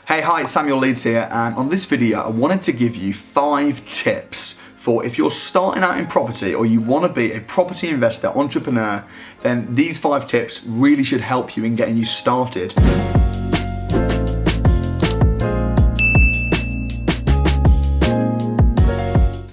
Hey, hi, it's Samuel Leeds here, and on this video I wanted to give you 5 tips for if you're starting out in property or you want to be a property investor, entrepreneur, then these 5 tips really should help you in getting you started.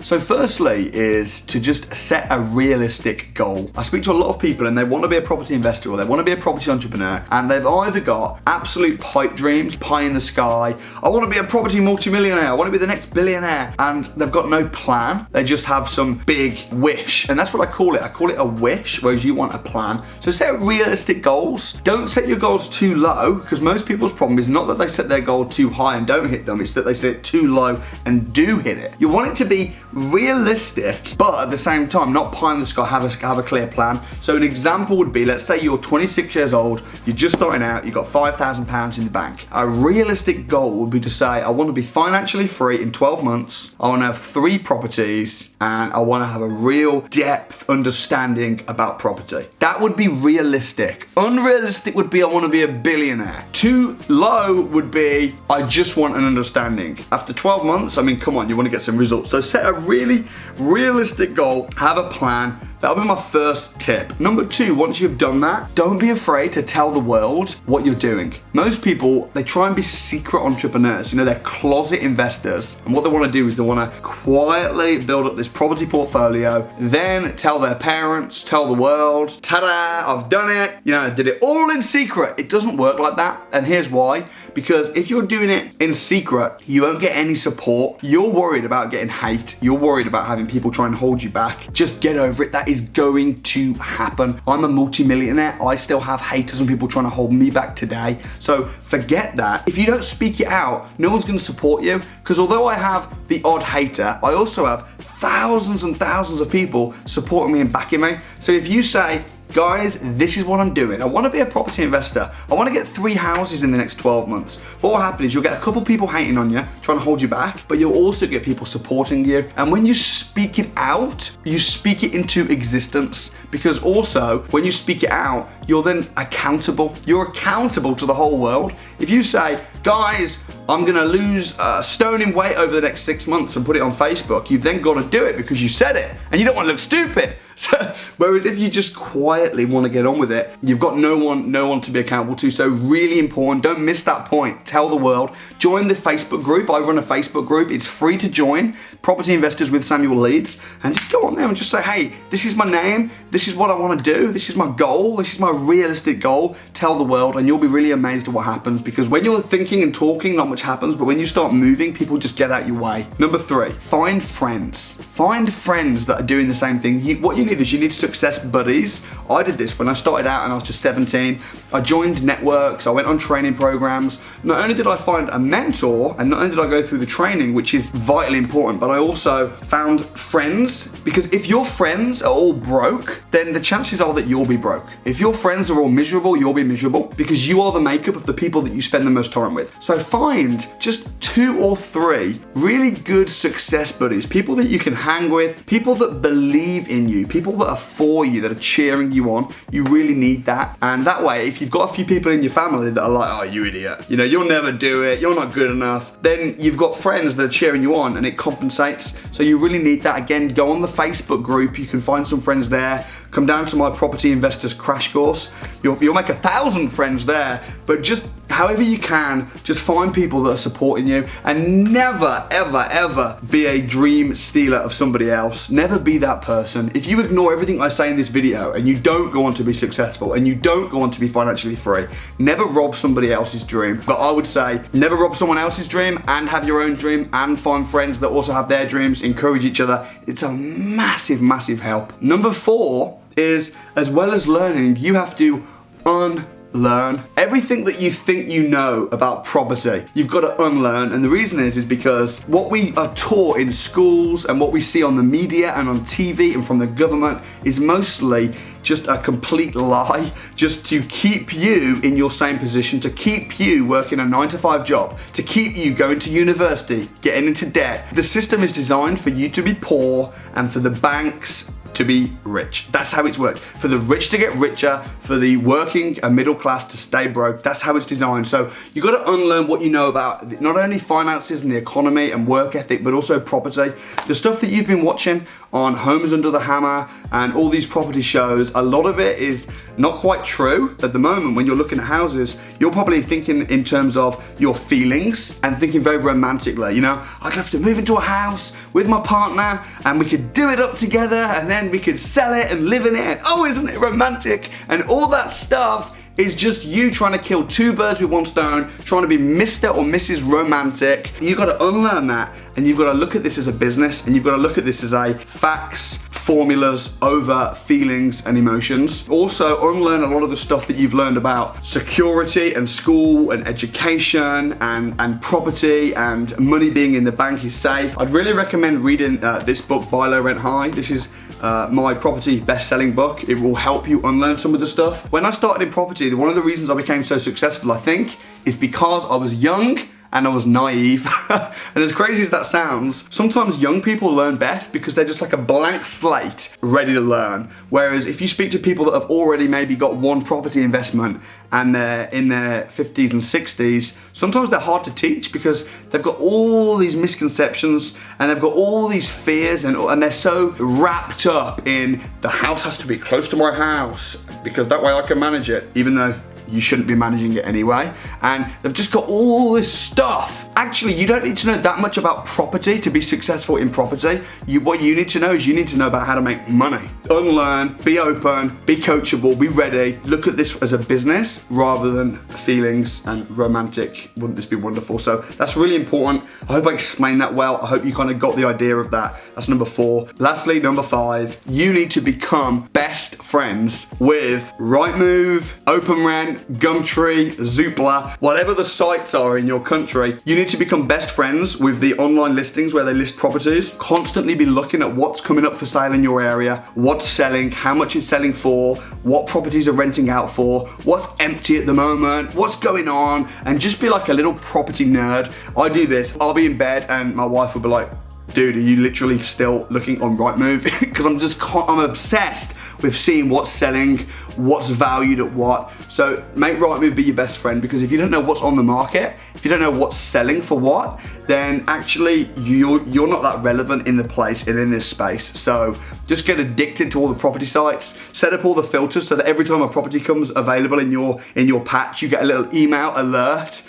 So firstly is to just set a realistic goal. I speak to a lot of people and they want to be a property investor or they want to be a property entrepreneur, and they've either got absolute pipe dreams, pie in the sky, I want to be a property multimillionaire, I want to be the next billionaire, and they've got no plan. They just have some big wish, and that's what I call it. I call it a wish, whereas you want a plan. So set realistic goals. Don't set your goals too low, because most people's problem is not that they set their goal too high and don't hit them, it's that they set it too low and do hit it. You want it to be realistic, but at the same time, not pie in the sky, have a clear plan. So an example would be, let's say you're 26 years old, you're just starting out, you've got £5,000 in the bank. A realistic goal would be to say, I want to be financially free in 12 months, I want to have 3 properties, and I want to have a real depth understanding about property. That would be realistic. Unrealistic would be, I want to be a billionaire. Too low would be, I just want an understanding. After 12 months, I mean, come on, you want to get some results. So set a really realistic goal, have a plan. That'll be my first tip. Number 2, once you've done that, don't be afraid to tell the world what you're doing. Most people, they try and be secret entrepreneurs. You know, they're closet investors. And what they want to do is they want to quietly build up this property portfolio, then tell their parents, tell the world, ta-da, I've done it. You know, I did it all in secret. It doesn't work like that. And here's why. Because if you're doing it in secret, you won't get any support. You're worried about getting hate. You're worried about having people try and hold you back. Just get over it. That is going to happen. I'm a multi-millionaire. I still have haters and people trying to hold me back today. So forget that. If you don't speak it out, no one's going to support you. Because although I have the odd hater, I also have thousands and thousands of people supporting me and backing me. So if you say, guys, this is what I'm doing. I want to be a property investor. I want to get 3 houses in the next 12 months. What will happen is you'll get a couple people hating on you, trying to hold you back, but you'll also get people supporting you. And when you speak it out, you speak it into existence. Because also, when you speak it out, you're then accountable. You're accountable to the whole world. If you say, guys, I'm gonna lose a stone in weight over the next 6 months and put it on Facebook, you've then got to do it because you said it and you don't want to look stupid. So, whereas if you just quietly want to get on with it, you've got no one to be accountable to. So really important, don't miss that point. Tell the world. Join the Facebook group. I run a Facebook group. It's free to join, Property Investors with Samuel Leeds, and just go on there and just say, hey, this is my name, this is what I want to do, this is my goal, this is my realistic goal. Tell the world, and you'll be really amazed at what happens, because when you're thinking and talking, not much happens, but when you start moving, people just get out your way. Number 3, find friends. Find friends that are doing the same thing. What you need is you need success buddies. I did this when I started out and I was just 17. I joined networks, I went on training programs. Not only did I find a mentor, and not only did I go through the training, which is vitally important, but I also found friends. Because if your friends are all broke, then the chances are that you'll be broke. If your friends are all miserable, you'll be miserable, because you are the makeup of the people that you spend the most time with. So find just 2 or 3 really good success buddies, people that you can hang with, people that believe in you, people that are for you, that are cheering you on. You really need that. And that way, if you've got a few people in your family that are like, oh, you idiot, you know, you'll never do it, you're not good enough, then you've got friends that are cheering you on and it compensates. So you really need that. Again, go on the Facebook group, you can find some friends there. Come down to my Property Investors Crash Course. You'll make 1,000 friends there, but just however you can, just find people that are supporting you, and never, ever, ever be a dream stealer of somebody else. Never be that person. If you ignore everything I say in this video and you don't go on to be successful and you don't go on to be financially free, never rob somebody else's dream. But I would say, never rob someone else's dream and have your own dream, and find friends that also have their dreams, encourage each other. It's a massive, massive help. Number 4 is, as well as learning, you have to unlearn everything that you think you know about property. You've got to unlearn, and the reason is because what we are taught in schools and what we see on the media and on TV and from the government is mostly just a complete lie, just to keep you in your same position, to keep you working a 9-to-5 job, to keep you going to university, getting into debt. The system is designed for you to be poor and for the banks to be rich. That's how it's worked. For the rich to get richer, for the working and middle class to stay broke. That's how it's designed. So you got to unlearn what you know about not only finances and the economy and work ethic, but also property. The stuff that you've been watching on Homes Under the Hammer and all these property shows, a lot of it is not quite true. At the moment, when you're looking at houses, you're probably thinking in terms of your feelings and thinking very romantically. You know, I'd love to move into a house with my partner and we could do it up together and then we could sell it and live in it. Oh, isn't it romantic? And all that stuff is just you trying to kill two birds with one stone, trying to be Mr. or Mrs. Romantic. You've got to unlearn that, and you've got to look at this as a business, and you've got to look at this as a facts, formulas over feelings and emotions. Also, unlearn a lot of the stuff that you've learned about security and school and education and property and money being in the bank is safe. I'd really recommend reading this book, Buy Low, Rent High. This is my property best-selling book. It will help you unlearn some of the stuff. When I started in property, one of the reasons I became so successful, I think, is because I was young and I was naive. And as crazy as that sounds, sometimes young people learn best because they're just like a blank slate ready to learn. Whereas if you speak to people that have already maybe got one property investment and they're in their 50s and 60s, sometimes they're hard to teach because they've got all these misconceptions and they've got all these fears and they're so wrapped up in the house has to be close to my house because that way I can manage it, even though you shouldn't be managing it anyway. And they've just got all this stuff. Actually, you don't need to know that much about property to be successful in property. What you need to know is you need to know about how to make money. Unlearn, be open, be coachable, be ready. Look at this as a business rather than feelings and romantic. Wouldn't this be wonderful? So that's really important. I hope I explained that well. I hope you kind of got the idea of that. That's number 4. Lastly, number 5, you need to become best friends with Rightmove, OpenRent, Gumtree, Zoopla, whatever the sites are in your country. You need to become best friends with the online listings where they list properties. Constantly be looking at what's coming up for sale in your area, what's selling, how much it's selling for, what properties are renting out for, what's empty at the moment, what's going on, and just be like a little property nerd. I do this. I'll be in bed and my wife will be like, dude, are you literally still looking on Rightmove? Because I'm obsessed with seeing what's selling, what's valued at what. So make Rightmove be your best friend, because if you don't know what's on the market, if you don't know what's selling for what, then actually you're not that relevant in the place and in this space. So just get addicted to all the property sites, set up all the filters so that every time a property comes available in your patch, you get a little email alert.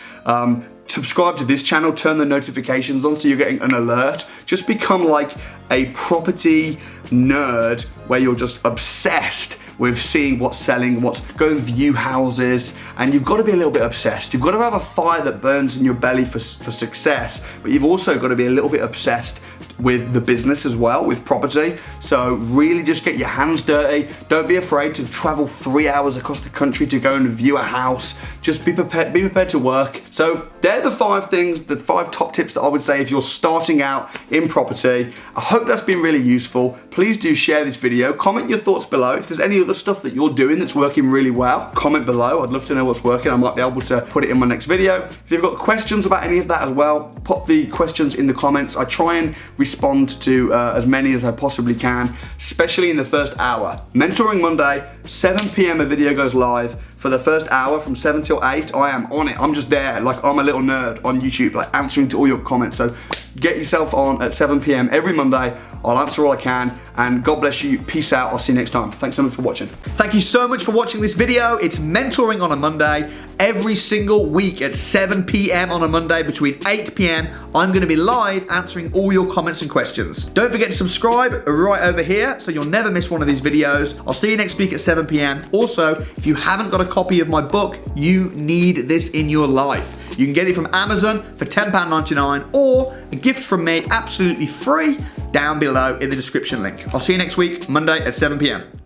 Subscribe to this channel, turn the notifications on so you're getting an alert. Just become like a property nerd where you're just obsessed with seeing what's selling, go and view houses, and you've got to be a little bit obsessed. You've got to have a fire that burns in your belly for success, but you've also got to be a little bit obsessed with the business as well, with property. So really just get your hands dirty. Don't be afraid to travel 3 hours across the country to go and view a house. Just be prepared to work. So they're the 5 things, the 5 top tips that I would say if you're starting out in property. I hope that's been really useful. Please do share this video. Comment your thoughts below. If there's any other stuff that you're doing that's working really well, comment below. I'd love to know what's working. I might be able to put it in my next video. If you've got questions about any of that as well, pop the questions in the comments. I try and respond to as many as I possibly can, especially in the first hour. Mentoring Monday, 7 p.m. a video goes live. For the first hour from 7 till 8, I am on it. I'm just there, like I'm a little nerd on YouTube, like answering to all your comments. So get yourself on at 7 p.m. every Monday. I'll answer all I can, and God bless you. Peace out. I'll see you next time. Thanks so much for watching. Thank you so much for watching this video. It's Mentoring on a Monday. Every single week at 7 p.m. on a Monday between 8 p.m. I'm gonna be live answering all your comments and questions. Don't forget to subscribe right over here so you'll never miss one of these videos. I'll see you next week at 7 p.m. Also, if you haven't got a copy of my book, you need this in your life. You can get it from Amazon for £10.99 or a gift from me absolutely free down below in the description link. I'll see you next week, Monday at 7 p.m.